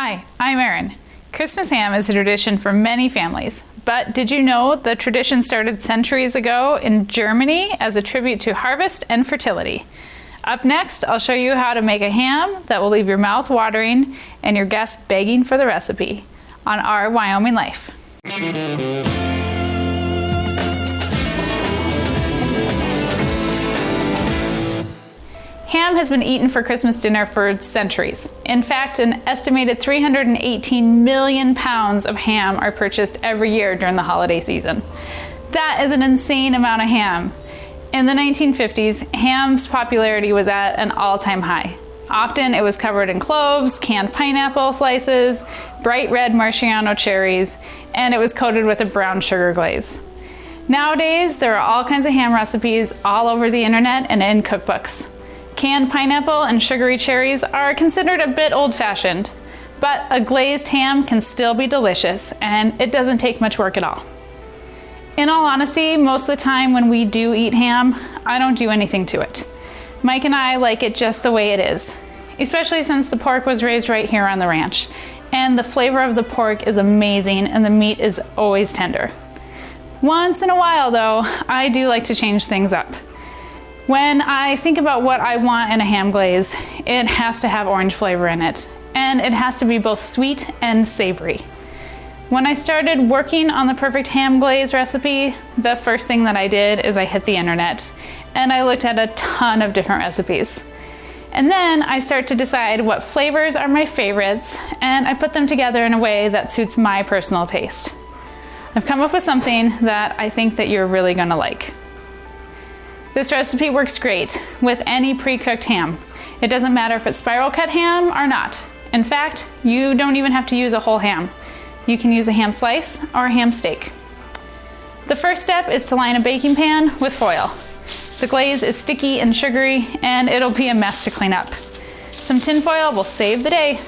Hi, I'm Erin. Christmas ham is a tradition for many families, but did you know the tradition started centuries ago in Germany as a tribute to harvest and fertility? Up next, I'll show you how to make a ham that will leave your mouth watering and your guests begging for the recipe on Our Wyoming Life. Ham has been eaten for Christmas dinner for centuries. In fact, an estimated 318 million pounds of ham are purchased every year during the holiday season. That is an insane amount of ham. In the 1950s, ham's popularity was at an all-time high. Often it was covered in cloves, canned pineapple slices, bright red Marciano cherries, and it was coated with a brown sugar glaze. Nowadays, there are all kinds of ham recipes all over the internet and in cookbooks. Canned pineapple and sugary cherries are considered a bit old-fashioned, but a glazed ham can still be delicious, and it doesn't take much work at all. In all honesty, most of the time when we do eat ham, I don't do anything to it. Mike and I like it just the way it is, especially since the pork was raised right here on the ranch, and the flavor of the pork is amazing and the meat is always tender. Once in a while though, I do like to change things up. When I think about what I want in a ham glaze, it has to have orange flavor in it, and it has to be both sweet and savory. When I started working on the perfect ham glaze recipe, the first thing that I did is I hit the internet, and I looked at a ton of different recipes. And then I start to decide what flavors are my favorites, and I put them together in a way that suits my personal taste. I've come up with something that I think that you're really gonna like. This recipe works great with any pre-cooked ham. It doesn't matter if it's spiral cut ham or not. In fact, you don't even have to use a whole ham. You can use a ham slice or a ham steak. The first step is to line a baking pan with foil. The glaze is sticky and sugary, and it'll be a mess to clean up. Some tin foil will save the day.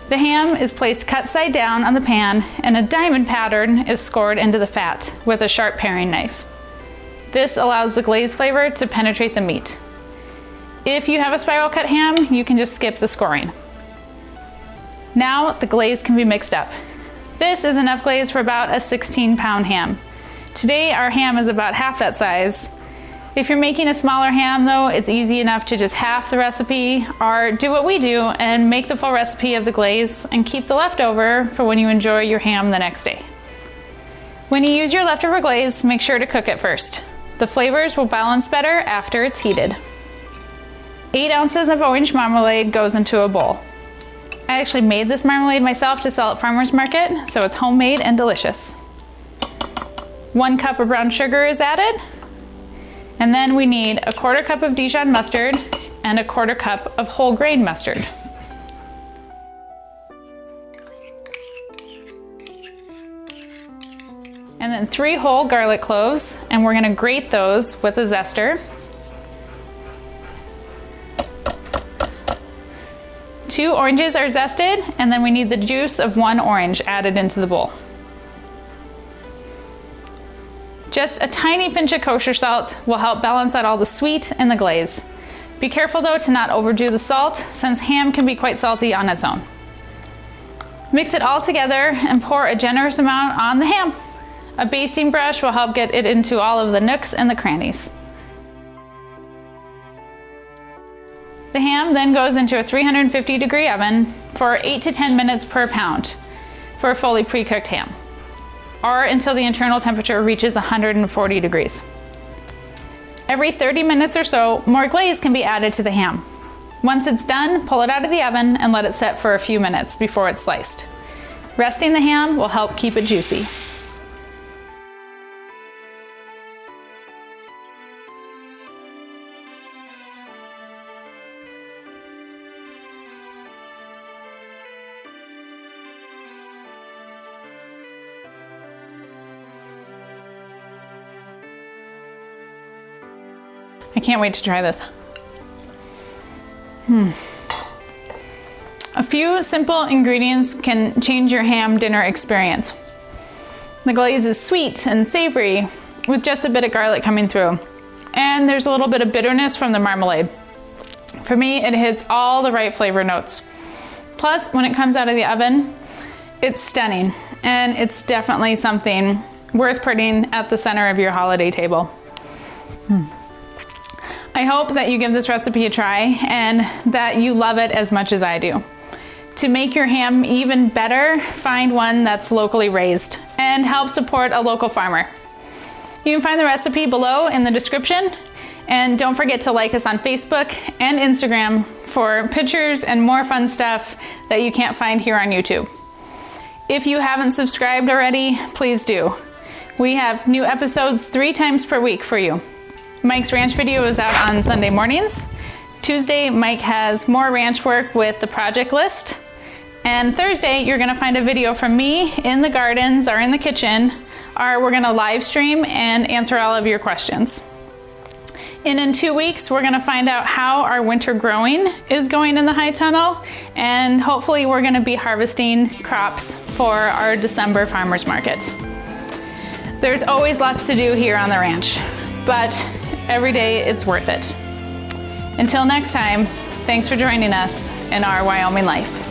The ham is placed cut side down on the pan, and a diamond pattern is scored into the fat with a sharp paring knife. This allows the glaze flavor to penetrate the meat. If you have a spiral cut ham, you can just skip the scoring. Now the glaze can be mixed up. This is enough glaze for about a 16-pound ham. Today our ham is about half that size. If you're making a smaller ham though, it's easy enough to just half the recipe or do what we do and make the full recipe of the glaze and keep the leftover for when you enjoy your ham the next day. When you use your leftover glaze, make sure to cook it first. The flavors will balance better after it's heated. 8 ounces of orange marmalade goes into a bowl. I actually made this marmalade myself to sell at farmer's market, so it's homemade and delicious. 1 cup of brown sugar is added, and then we need a 1/4 cup of Dijon mustard and a 1/4 cup of whole grain mustard. And then 3 whole garlic cloves, and we're gonna grate those with a zester. 2 oranges are zested, and then we need the juice of 1 orange added into the bowl. Just a tiny pinch of kosher salt will help balance out all the sweet in the glaze. Be careful though to not overdo the salt, since ham can be quite salty on its own. Mix it all together and pour a generous amount on the ham. A basting brush will help get it into all of the nooks and the crannies. The ham then goes into a 350-degree oven for 8 to 10 minutes per pound for a fully pre-cooked ham, or until the internal temperature reaches 140 degrees. Every 30 minutes or so, more glaze can be added to the ham. Once it's done, pull it out of the oven and let it set for a few minutes before it's sliced. Resting the ham will help keep it juicy. I can't wait to try this. A few simple ingredients can change your ham dinner experience. The glaze is sweet and savory with just a bit of garlic coming through. And there's a little bit of bitterness from the marmalade. For me, it hits all the right flavor notes. Plus, when it comes out of the oven, it's stunning, and it's definitely something worth putting at the center of your holiday table. I hope that you give this recipe a try and that you love it as much as I do. To make your ham even better, find one that's locally raised and help support a local farmer. You can find the recipe below in the description, and don't forget to like us on Facebook and Instagram for pictures and more fun stuff that you can't find here on YouTube. If you haven't subscribed already, please do. We have new episodes 3 times per week for you. Mike's ranch video is out on Sunday mornings. Tuesday, Mike has more ranch work with the project list. And Thursday, you're gonna find a video from me in the gardens or in the kitchen, or we're gonna live stream and answer all of your questions. And in 2 weeks, we're gonna find out how our winter growing is going in the high tunnel, and hopefully we're gonna be harvesting crops for our December farmers market. There's always lots to do here on the ranch, but every day it's worth it. Until next time, thanks for joining us in our Wyoming life.